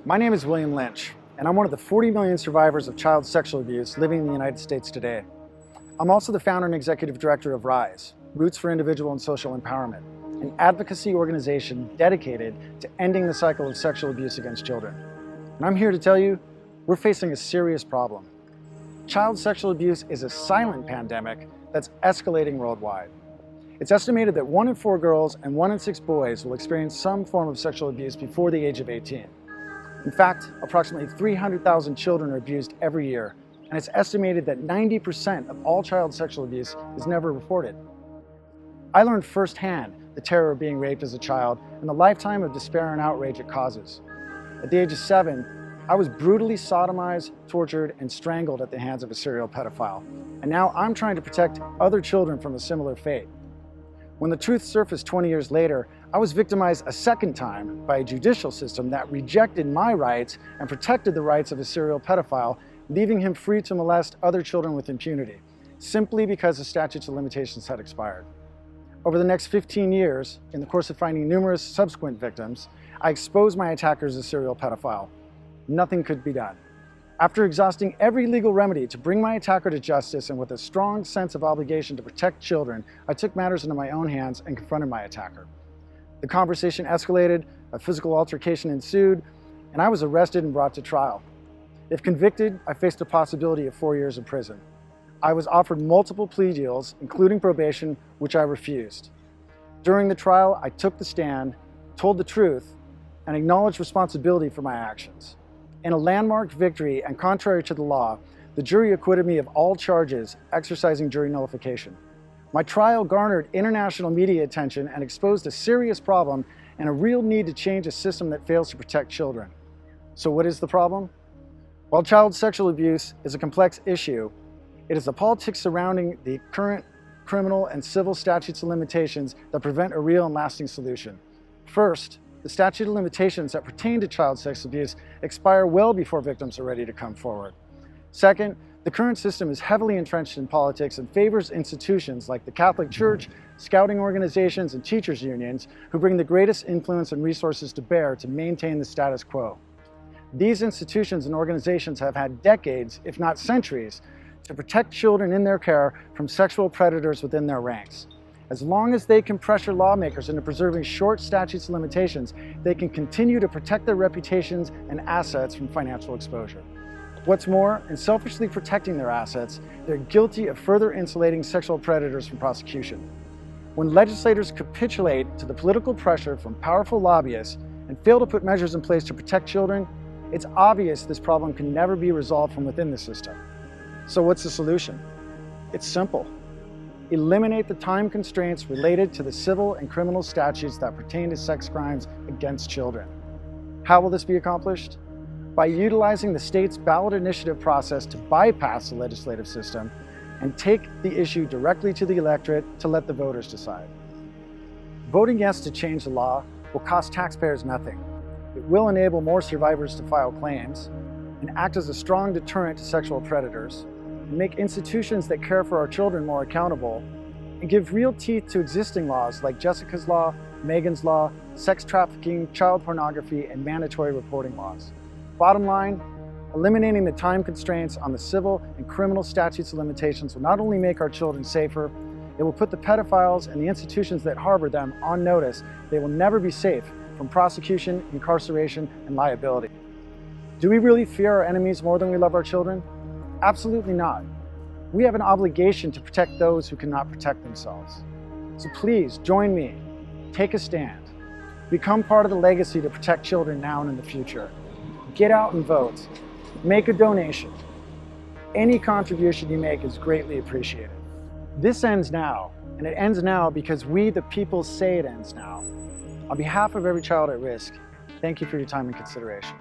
My name is William Lynch, and I'm one of the 40 million survivors of child sexual abuse living in the United States today. I'm also the founder and executive director of R.I.S.E, Roots for Individual and Social Empowerment, an advocacy organization dedicated to ending the cycle of sexual abuse against children. And I'm here to tell you, we're facing a serious problem. Child sexual abuse is a silent pandemic that's escalating worldwide. It's estimated that 1 in 4 girls and 1 in 6 boys will experience some form of sexual abuse before the age of 18. In fact, approximately 300,000 children are abused every year, and it's estimated that 90% of all child sexual abuse is never reported. I learned firsthand the terror of being raped as a child and the lifetime of despair and outrage it causes. At the age of 7, I was brutally sodomized, tortured, and strangled at the hands of a serial pedophile, and now I'm trying to protect other children from a similar fate. When the truth surfaced 20 years later, I was victimized a second time by a judicial system that rejected my rights and protected the rights of a serial pedophile, leaving him free to molest other children with impunity, simply because the statutes of limitations had expired. Over the next 15 years, in the course of finding numerous subsequent victims, I exposed my attacker as a serial pedophile. Nothing could be done. After exhausting every legal remedy to bring my attacker to justice and with a strong sense of obligation to protect children, I took matters into my own hands and confronted my attacker. The conversation escalated, a physical altercation ensued, and I was arrested and brought to trial. If convicted, I faced a possibility of 4 years in prison. I was offered multiple plea deals, including probation, which I refused. During the trial, I took the stand, told the truth, and acknowledged responsibility for my actions. In a landmark victory and contrary to the law, the jury acquitted me of all charges, exercising jury nullification. My trial garnered international media attention and exposed a serious problem and a real need to change a system that fails to protect children. So what is the problem? While child sexual abuse is a complex issue, it is the politics surrounding the current criminal and civil statutes of limitations that prevent a real and lasting solution. First, the statute of limitations that pertain to child sex abuse expire well before victims are ready to come forward. Second, the current system is heavily entrenched in politics and favors institutions like the Catholic Church, scouting organizations, and teachers' unions who bring the greatest influence and resources to bear to maintain the status quo. These institutions and organizations have had decades, if not centuries, to protect children in their care from sexual predators within their ranks. As long as they can pressure lawmakers into preserving short statutes of limitations, they can continue to protect their reputations and assets from financial exposure. What's more, in selfishly protecting their assets, they're guilty of further insulating sexual predators from prosecution. When legislators capitulate to the political pressure from powerful lobbyists and fail to put measures in place to protect children, it's obvious this problem can never be resolved from within the system. So what's the solution? It's simple. Eliminate the time constraints related to the civil and criminal statutes that pertain to sex crimes against children. How will this be accomplished? By utilizing the state's ballot initiative process to bypass the legislative system and take the issue directly to the electorate to let the voters decide. Voting yes to change the law will cost taxpayers nothing. It will enable more survivors to file claims and act as a strong deterrent to sexual predators, and make institutions that care for our children more accountable, and give real teeth to existing laws like Jessica's Law, Megan's Law, sex trafficking, child pornography, and mandatory reporting laws. Bottom line, eliminating the time constraints on the civil and criminal statutes of limitations will not only make our children safer, it will put the pedophiles and the institutions that harbor them on notice. They will never be safe from prosecution, incarceration, and liability. Do we really fear our enemies more than we love our children? Absolutely not. We have an obligation to protect those who cannot protect themselves. So please join me, take a stand, become part of the legacy to protect children now and in the future. Get out and vote, make a donation. Any contribution you make is greatly appreciated. This ends now, and it ends now because we, the people, say it ends now. On behalf of every child at risk, thank you for your time and consideration.